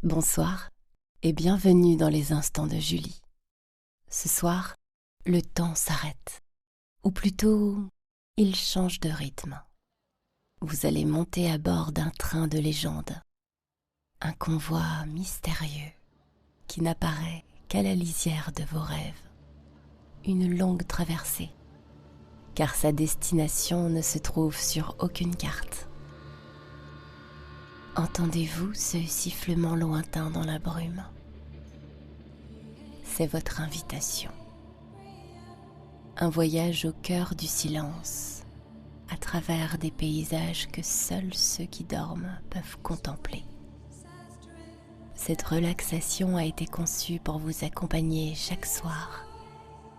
Bonsoir et bienvenue dans les instants de Julie. Ce soir, le temps s'arrête, ou plutôt, il change de rythme. Vous allez monter à bord d'un train de légende, un convoi mystérieux qui n'apparaît qu'à la lisière de vos rêves. Une longue traversée, car sa destination ne se trouve sur aucune carte. Entendez-vous ce sifflement lointain dans la brume? C'est votre invitation. Un voyage au cœur du silence, à travers des paysages que seuls ceux qui dorment peuvent contempler. Cette relaxation a été conçue pour vous accompagner chaque soir,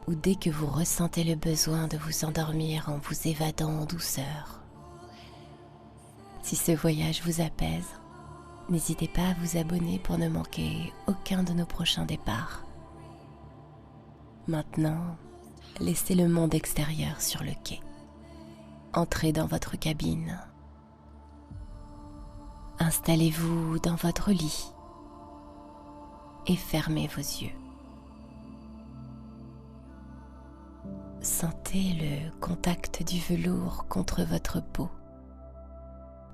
ou dès que vous ressentez le besoin de vous endormir en vous évadant en douceur. Si ce voyage vous apaise, n'hésitez pas à vous abonner pour ne manquer aucun de nos prochains départs. Maintenant, laissez le monde extérieur sur le quai. Entrez dans votre cabine. Installez-vous dans votre lit et fermez vos yeux. Sentez le contact du velours contre votre peau,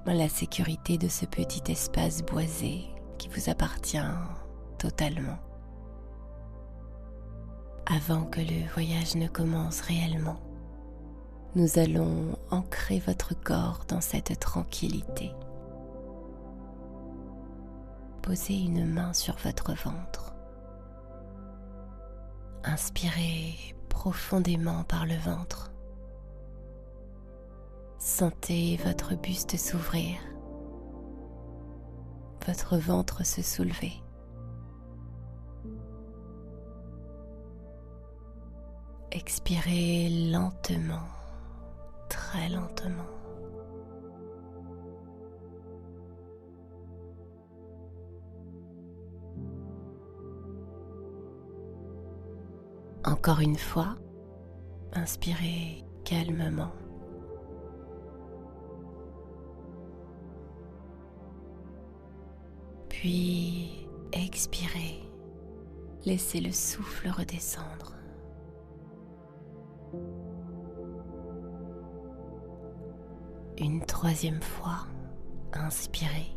la sécurité de ce petit espace boisé qui vous appartient totalement. Avant que le voyage ne commence réellement, nous allons ancrer votre corps dans cette tranquillité. Posez une main sur votre ventre. Inspirez profondément par le ventre. Sentez votre buste s'ouvrir, votre ventre se soulever. Expirez lentement, très lentement. Encore une fois, inspirez calmement. Puis expirez, laissez le souffle redescendre. Une troisième fois, inspirez.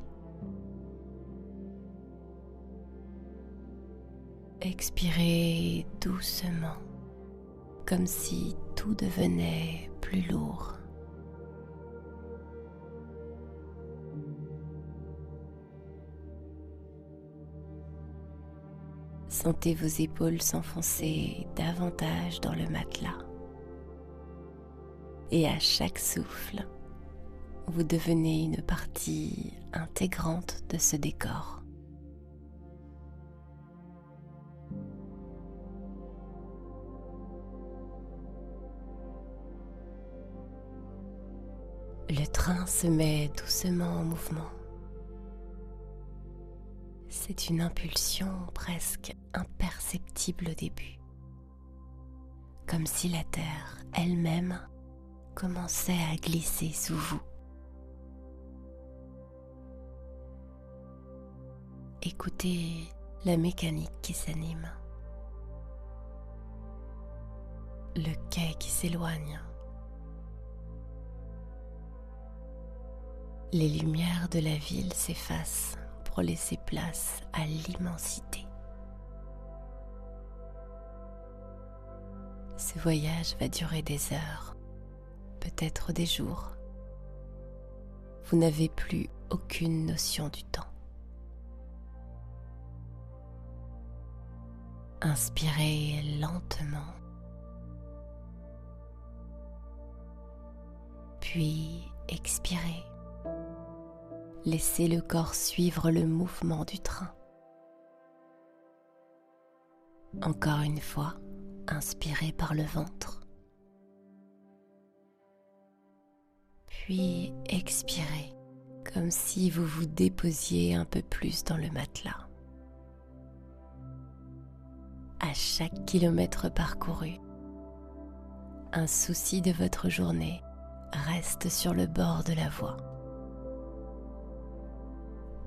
Expirez doucement, comme si tout devenait plus lourd. Sentez vos épaules s'enfoncer davantage dans le matelas. Et à chaque souffle, vous devenez une partie intégrante de ce décor. Le train se met doucement en mouvement. C'est une impulsion presque imperceptible au début, comme si la terre elle-même commençait à glisser sous vous. Écoutez la mécanique qui s'anime, le quai qui s'éloigne, les lumières de la ville s'effacent pour laisser place à l'immensité. Ce voyage va durer des heures, peut-être des jours. Vous n'avez plus aucune notion du temps. Inspirez lentement, puis expirez. Laissez le corps suivre le mouvement du train. Encore une fois, inspirez par le ventre. Puis expirez, comme si vous vous déposiez un peu plus dans le matelas. À chaque kilomètre parcouru, un souci de votre journée reste sur le bord de la voie.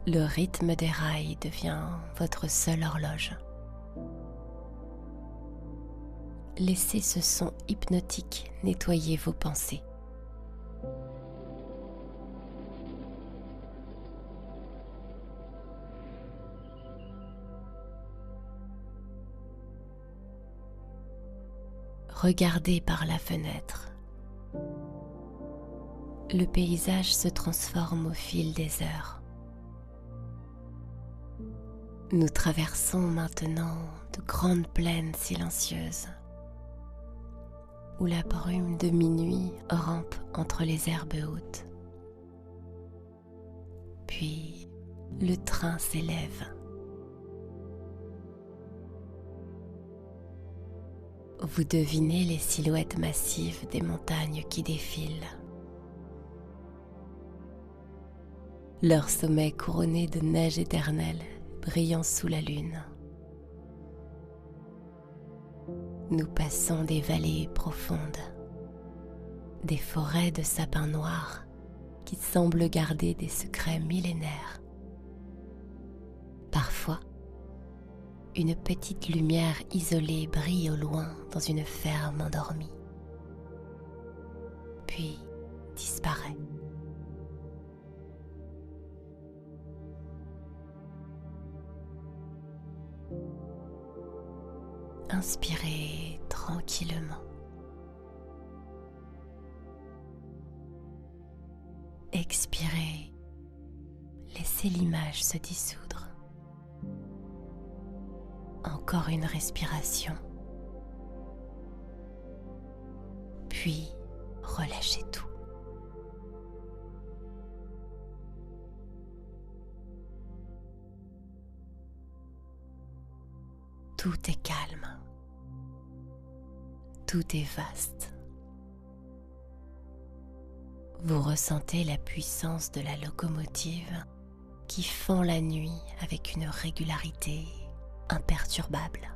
Le rythme des rails devient votre seule horloge. Laissez ce son hypnotique nettoyer vos pensées. Regardez par la fenêtre. Le paysage se transforme au fil des heures. Nous traversons maintenant de grandes plaines silencieuses où la brume de minuit rampe entre les herbes hautes. Puis le train s'élève. Vous devinez les silhouettes massives des montagnes qui défilent. Leur sommet couronné de neige éternelle brillant sous la lune. Nous passons des vallées profondes, des forêts de sapins noirs qui semblent garder des secrets millénaires. Parfois, une petite lumière isolée brille au loin dans une ferme endormie, puis disparaît. Inspirez tranquillement. Expirez. Laissez l'image se dissoudre. Encore une respiration. Puis relâchez tout. Tout est calme. Tout est vaste. Vous ressentez la puissance de la locomotive qui fend la nuit avec une régularité imperturbable.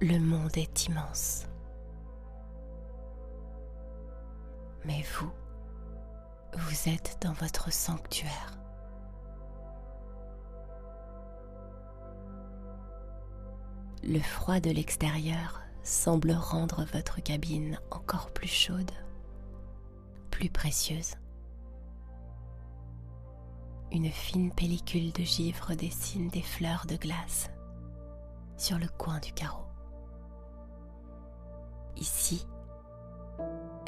Le monde est immense. Mais vous êtes dans votre sanctuaire. Le froid de l'extérieur semble rendre votre cabine encore plus chaude, plus précieuse. Une fine pellicule de givre dessine des fleurs de glace sur le coin du carreau. Ici,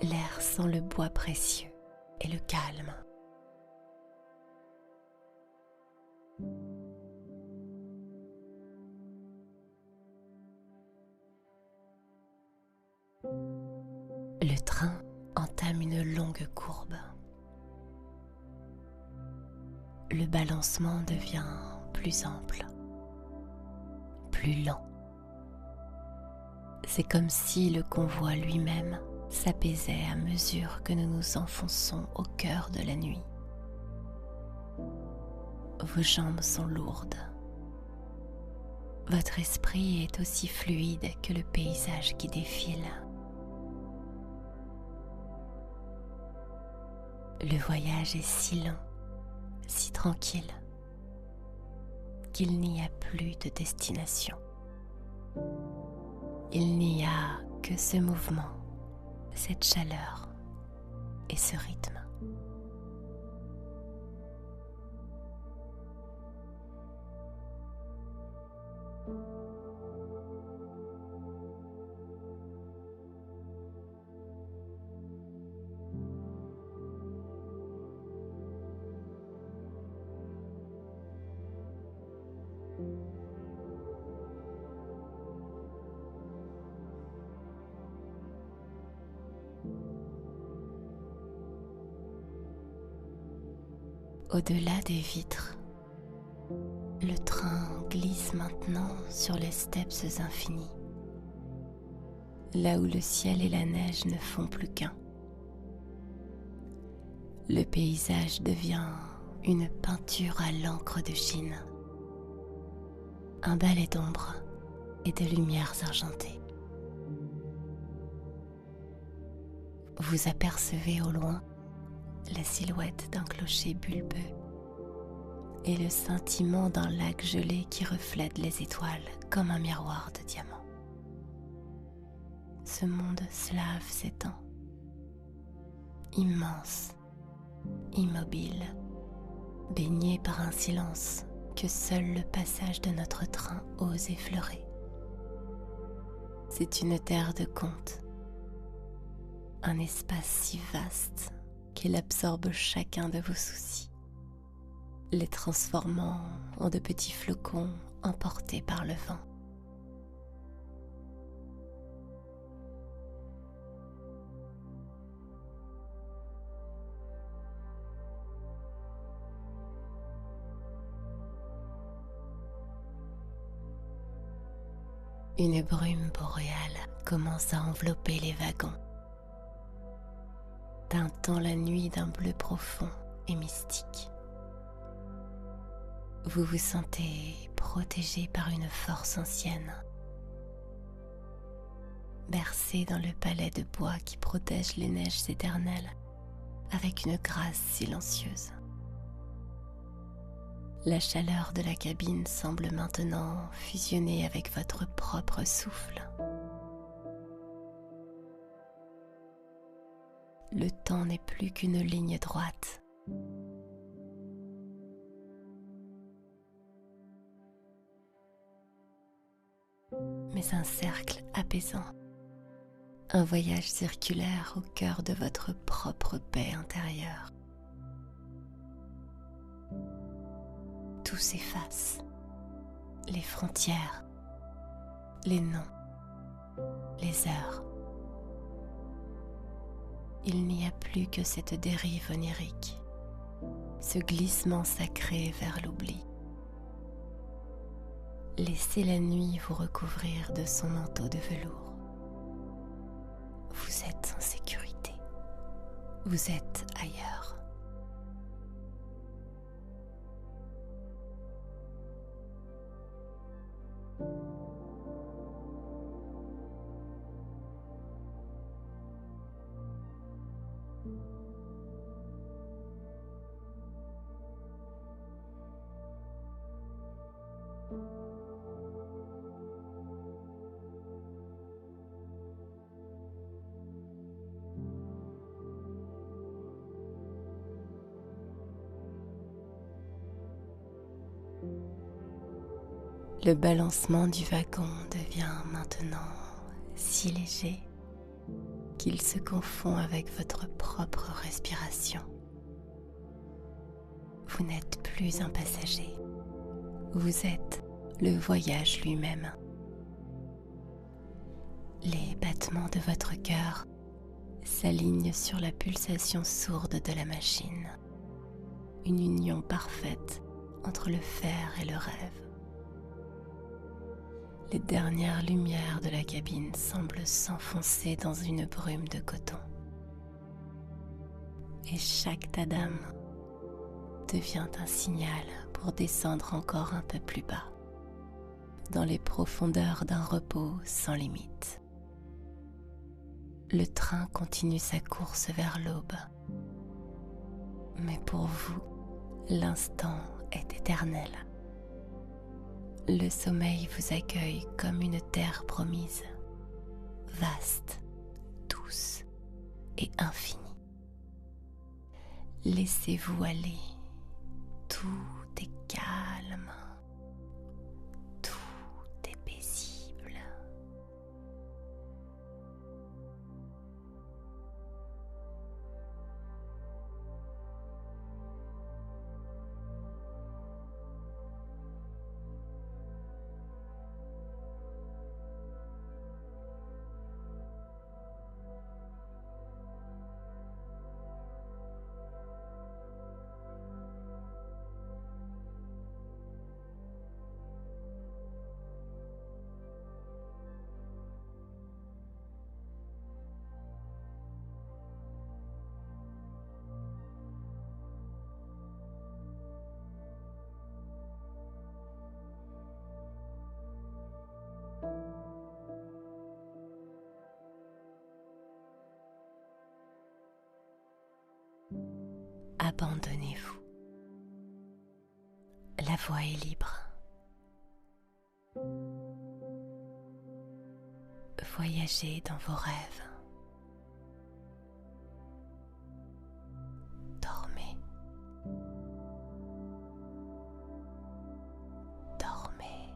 l'air sent le bois précieux et le calme. Le train entame une longue courbe. Le balancement devient plus ample, plus lent. C'est comme si le convoi lui-même s'apaisait à mesure que nous nous enfonçons au cœur de la nuit. Vos jambes sont lourdes. Votre esprit est aussi fluide que le paysage qui défile. Le voyage est si lent, si tranquille, qu'il n'y a plus de destination. Il n'y a que ce mouvement, cette chaleur et ce rythme. Au-delà des vitres, le train glisse maintenant sur les steppes infinies, là où le ciel et la neige ne font plus qu'un. Le paysage devient une peinture à l'encre de Chine, un ballet d'ombre et de lumières argentées. Vous apercevez au loin la silhouette d'un clocher bulbeux et le scintillement d'un lac gelé qui reflète les étoiles comme un miroir de diamants. Ce monde slave s'étend, immense, immobile, baigné par un silence que seul le passage de notre train ose effleurer. C'est une terre de contes, un espace si vaste qu'il absorbe chacun de vos soucis, les transformant en de petits flocons emportés par le vent. Une brume boréale commence à envelopper les wagons, teintant la nuit d'un bleu profond et mystique. Vous vous sentez protégé par une force ancienne, bercé dans le palais de bois qui protège les neiges éternelles avec une grâce silencieuse. La chaleur de la cabine semble maintenant fusionner avec votre propre souffle. Le temps n'est plus qu'une ligne droite. Mais un cercle apaisant. Un voyage circulaire au cœur de votre propre paix intérieure. Tout s'efface. Les frontières, les noms, les heures. Il n'y a plus que cette dérive onirique, ce glissement sacré vers l'oubli. Laissez la nuit vous recouvrir de son manteau de velours. Vous êtes en sécurité. Vous êtes ailleurs. Le balancement du wagon devient maintenant si léger qu'il se confond avec votre propre respiration. Vous n'êtes plus un passager, vous êtes le voyage lui-même. Les battements de votre cœur s'alignent sur la pulsation sourde de la machine, une union parfaite entre le faire et le rêve. Les dernières lumières de la cabine semblent s'enfoncer dans une brume de coton. Et chaque tadam devient un signal pour descendre encore un peu plus bas, dans les profondeurs d'un repos sans limite. Le train continue sa course vers l'aube. Mais pour vous, l'instant est éternel. Le sommeil vous accueille comme une terre promise, vaste, douce et infinie. Laissez-vous aller, tout est calme, tout est paisible. abandonnez-vous. La voie est libre. Voyagez dans vos rêves. Dormez. Dormez.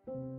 Thank you.